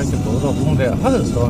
cái bộ đồ cũng đẹp hết rồi.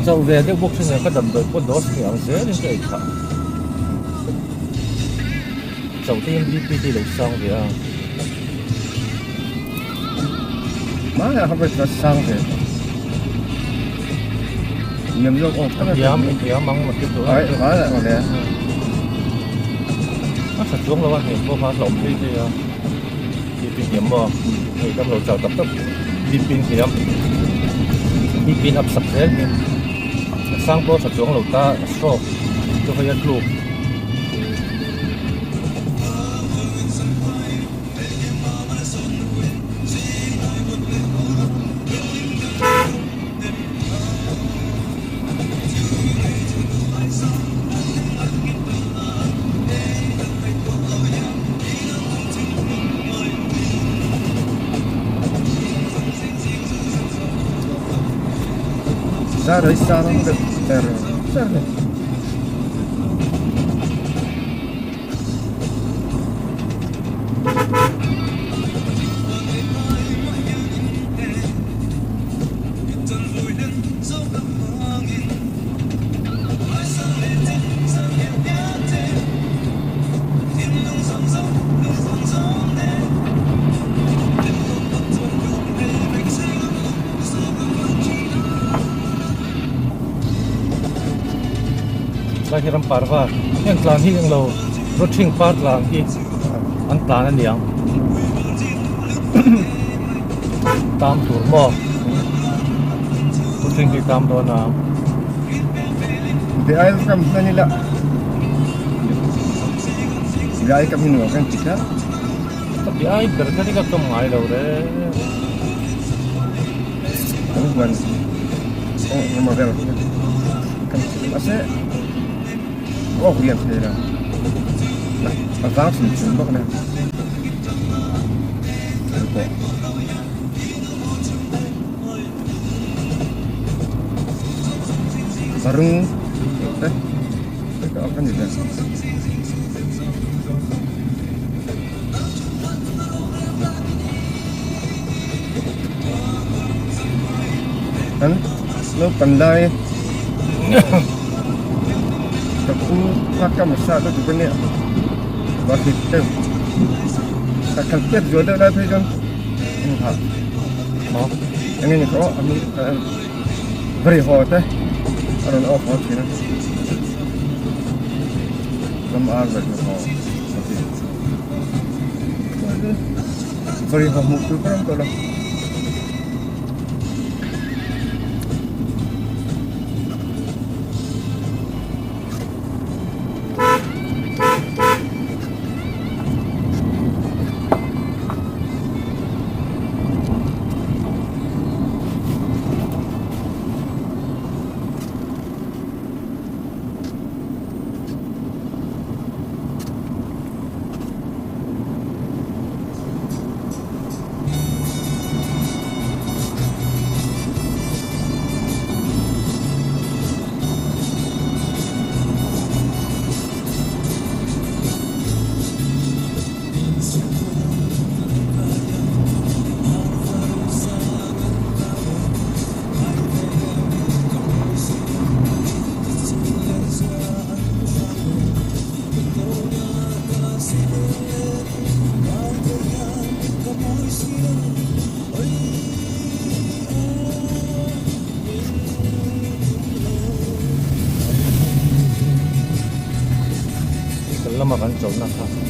Sau về cái bốc sinh này có đầm được có đó thì ông sẽ đến cái khảo đầu tiên đi lục xong thì má là không phải là sang thì nhầm vô ổn các em mong một chút nữa nói lại còn nè nó thật xuống đâu anh có phá lộng thì hiểm bò thì trong đầu chào tập đi pin hiểm đi pin ấp sập thế sang pro thật xuống đầu ta stop cho phải ăn luôn ra đấy xa lắm được ra này Hiram parva yang tlan hi yang lo roching part lang hi an tlan an liang tam tur mo Pusing di tambo na. Di ayaw kami na nila. Di ayaw kami nuwakan kita. Tapi ay berkali ka tumay daw re. Ano ba? Oh, lumagal. Kasi, kuyan sila. Advance na siya. Baka na. Ano po? Barung. Apa juga? Kan? Lo pandai. Tapi pakai masak tu juga ni. Bagi tu. Takkan tiap jual dah tu kan? Ini tak. Oh, Ini ni kau ambil beri hot Aron off hot sini. Lama agak ni kau. Beri hot mutu kan tu lah. Kalau makan jauh nak.